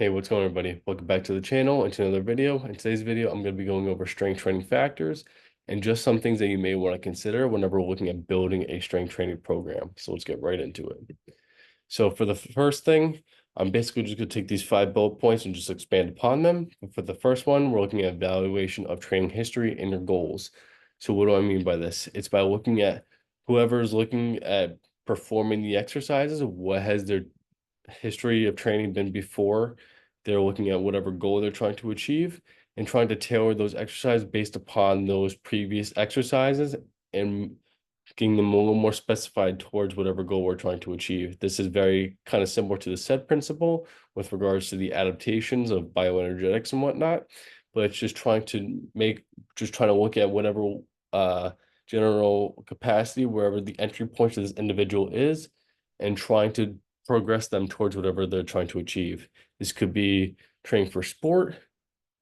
Hey, what's going on, everybody? Welcome back to the channel and to another video. In today's video, I'm going to be going over strength training factors and just some things that you may want to consider whenever we're looking at building a strength training program. So let's get right into it. So for the first thing, I'm basically just going to take these 5 bullet points and just expand upon them. For the first one, we're looking at evaluation of training history and your goals. So what do I mean by this? It's by looking at whoever is looking at performing the exercises, what has their history of training been before they're looking at whatever goal they're trying to achieve and trying to tailor those exercises based upon those previous exercises and getting them a little more specified towards whatever goal we're trying to achieve. This is very kind of similar to the SAID principle with regards to the adaptations of bioenergetics and whatnot, but it's just trying to look at whatever general capacity, wherever the entry point to this individual is, and trying to progress them towards whatever they're trying to achieve. This could be training for sport,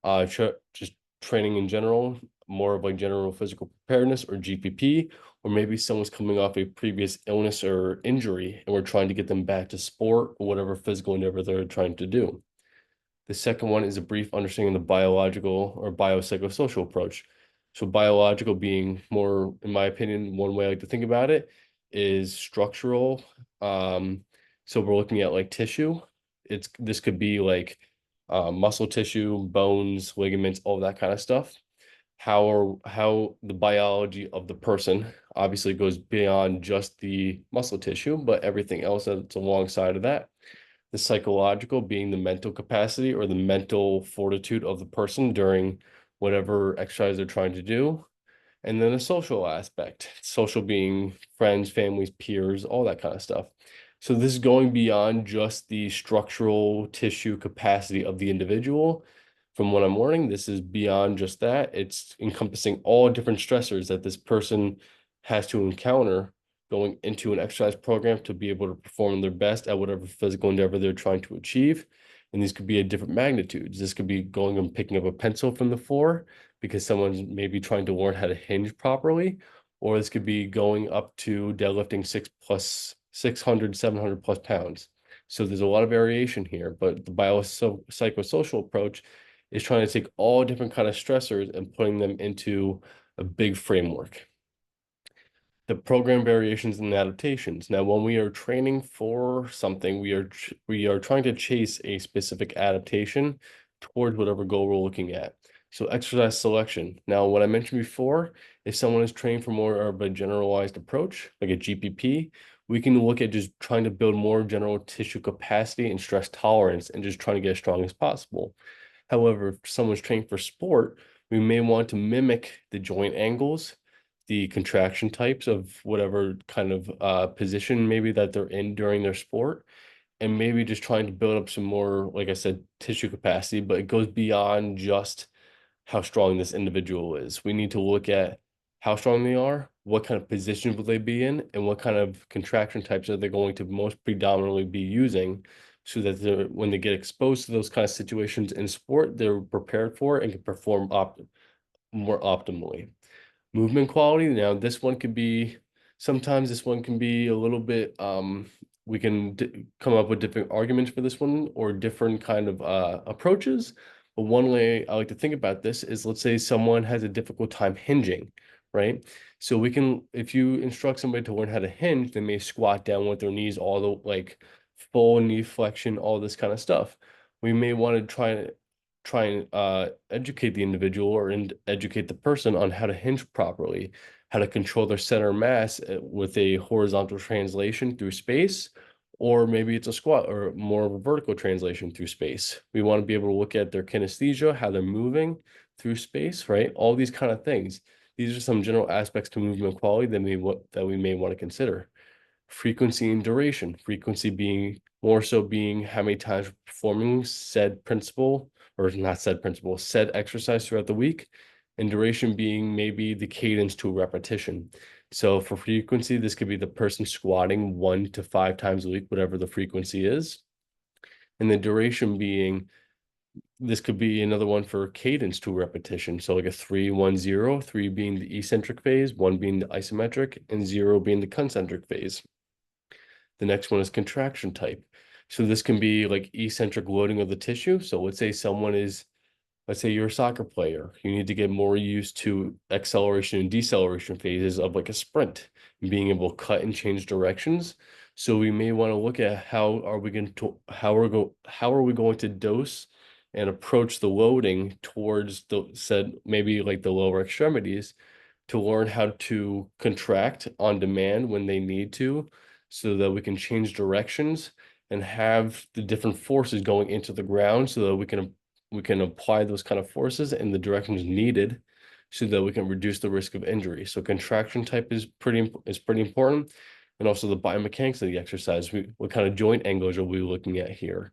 just training in general, more of like general physical preparedness or GPP, or maybe someone's coming off a previous illness or injury and we're trying to get them back to sport or whatever physical endeavor they're trying to do. The second one is a brief understanding of the biological or biopsychosocial approach. So biological being more, in my opinion, one way I like to think about it is structural. So we're looking at like tissue. This could be like muscle tissue, bones, ligaments, all that kind of stuff. How the biology of the person obviously goes beyond just the muscle tissue, but everything else that's alongside of that. The psychological being the mental capacity or the mental fortitude of the person during whatever exercise they're trying to do. And then a social aspect, social being friends, families, peers, all that kind of stuff. So this is going beyond just the structural tissue capacity of the individual. From what I'm learning, this is beyond just that. It's encompassing all different stressors that this person has to encounter going into an exercise program to be able to perform their best at whatever physical endeavor they're trying to achieve. And these could be at different magnitudes. This could be going and picking up a pencil from the floor because someone's maybe trying to learn how to hinge properly, or this could be going up to deadlifting 600, 700 plus pounds. So there's a lot of variation here, but the biopsychosocial approach is trying to take all different kind of stressors and putting them into a big framework. The program variations and adaptations. Now, when we are training for something, we are trying to chase a specific adaptation towards whatever goal we're looking at. So exercise selection. Now, what I mentioned before, if someone is trained for more of a generalized approach, like a GPP, we can look at just trying to build more general tissue capacity and stress tolerance and just trying to get as strong as possible. However, if someone's trained for sport, we may want to mimic the joint angles, the contraction types of whatever kind of position maybe that they're in during their sport, and maybe just trying to build up some more, like I said, tissue capacity, but it goes beyond just how strong this individual is. We need to look at how strong they are, what kind of position will they be in, and what kind of contraction types are they going to most predominantly be using so that when they get exposed to those kind of situations in sport, they're prepared for it and can perform more optimally. Movement quality. Now, sometimes this one can be a little bit, we can come up with different arguments for this one or different kind of approaches. But one way I like to think about this is, let's say someone has a difficult time hinging, right? So if you instruct somebody to learn how to hinge, they may squat down with their knees, all the like full knee flexion, all this kind of stuff. We may want to try and educate the individual or educate the person on how to hinge properly, how to control their center of mass with a horizontal translation through space, or maybe it's a squat or more of a vertical translation through space. We want to be able to look at their kinesthesia, how they're moving through space, right? All these kind of things. These are some general aspects to movement quality that we may want to consider. Frequency and duration. Frequency being more so being how many times performing said principle, or not said principle, said exercise throughout the week, and duration being maybe the cadence to repetition. So for frequency, this could be the person squatting 1 to 5 times a week, whatever the frequency is. And the duration being, this could be another one for cadence to repetition. So like a 3-1-0, 3 being the eccentric phase, 1 being the isometric, and 0 being the concentric phase. The next one is contraction type. So this can be like eccentric loading of the tissue. So let's say you're a soccer player. You need to get more used to acceleration and deceleration phases of like a sprint, being able to cut and change directions. So we may want to look at how are we going to dose and approach the loading towards the said maybe like the lower extremities to learn how to contract on demand when they need to, so that we can change directions and have the different forces going into the ground so that we can apply those kind of forces in the directions needed so that we can reduce the risk of injury. So contraction type is pretty important. And also the biomechanics of the exercise. What kind of joint angles are we looking at here?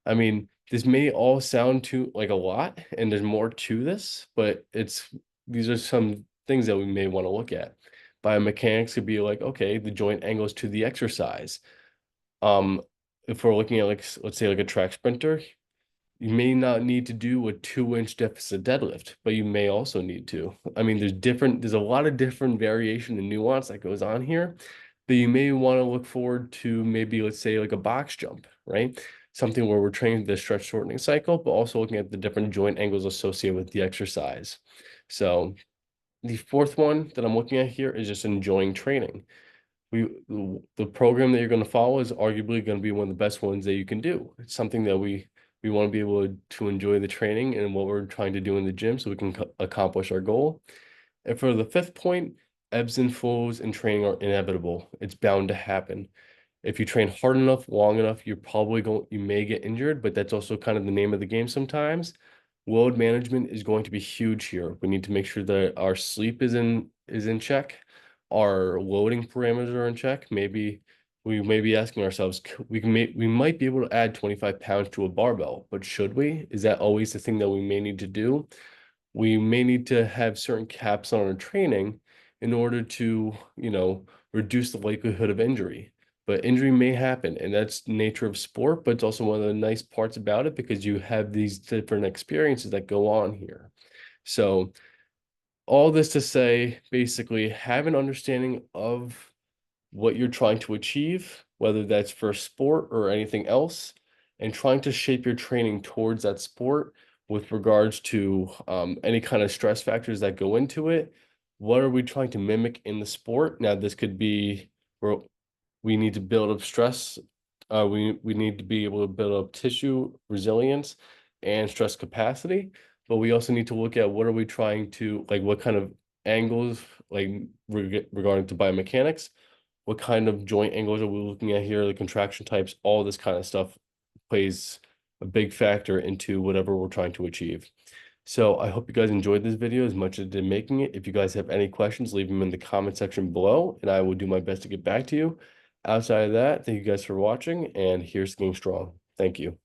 I mean, this may all sound too like a lot, and there's more to this, but these are some things that we may want to look at. Biomechanics could be like, okay, the joint angles to the exercise. Um, if we're looking at like let's say like a track sprinter, you may not need to do a 2-inch deficit deadlift, but you may also need to. I mean, there's a lot of different variation and nuance that goes on here, but you may want to look forward to maybe, let's say, like a box jump, right? Something where we're training the stretch shortening cycle, but also looking at the different joint angles associated with the exercise. So the fourth one that I'm looking at here is just enjoying training. The program that you're going to follow is arguably going to be one of the best ones that you can do. It's something that we want to be able to enjoy the training and what we're trying to do in the gym so we can accomplish our goal. And for the fifth point, ebbs and flows in training are inevitable. It's bound to happen. If you train hard enough, long enough, you may get injured, but that's also kind of the name of the game sometimes. Load management is going to be huge here. We need to make sure that our sleep is in check, our loading parameters are in check. Maybe we may be asking ourselves, we might be able to add 25 pounds to a barbell, but should we? Is that always the thing that we may need to do? We may need to have certain caps on our training in order to, reduce the likelihood of injury. But injury may happen, and that's the nature of sport, but it's also one of the nice parts about it because you have these different experiences that go on here. So all this to say, basically, have an understanding of what you're trying to achieve, whether that's for sport or anything else, and trying to shape your training towards that sport with regards to any kind of stress factors that go into it. What are we trying to mimic in the sport? Now, this could be where we need to build up stress. We need to be able to build up tissue resilience and stress capacity, but we also need to look at what are we trying to like, what kind of angles, like regarding to biomechanics, what kind of joint angles are we looking at here, the contraction types, all this kind of stuff plays a big factor into whatever we're trying to achieve. So I hope you guys enjoyed this video as much as I did making it. If you guys have any questions, leave them in the comment section below, and I will do my best to get back to you. Outside of that, thank you guys for watching, and here's Getting Strong. Thank you.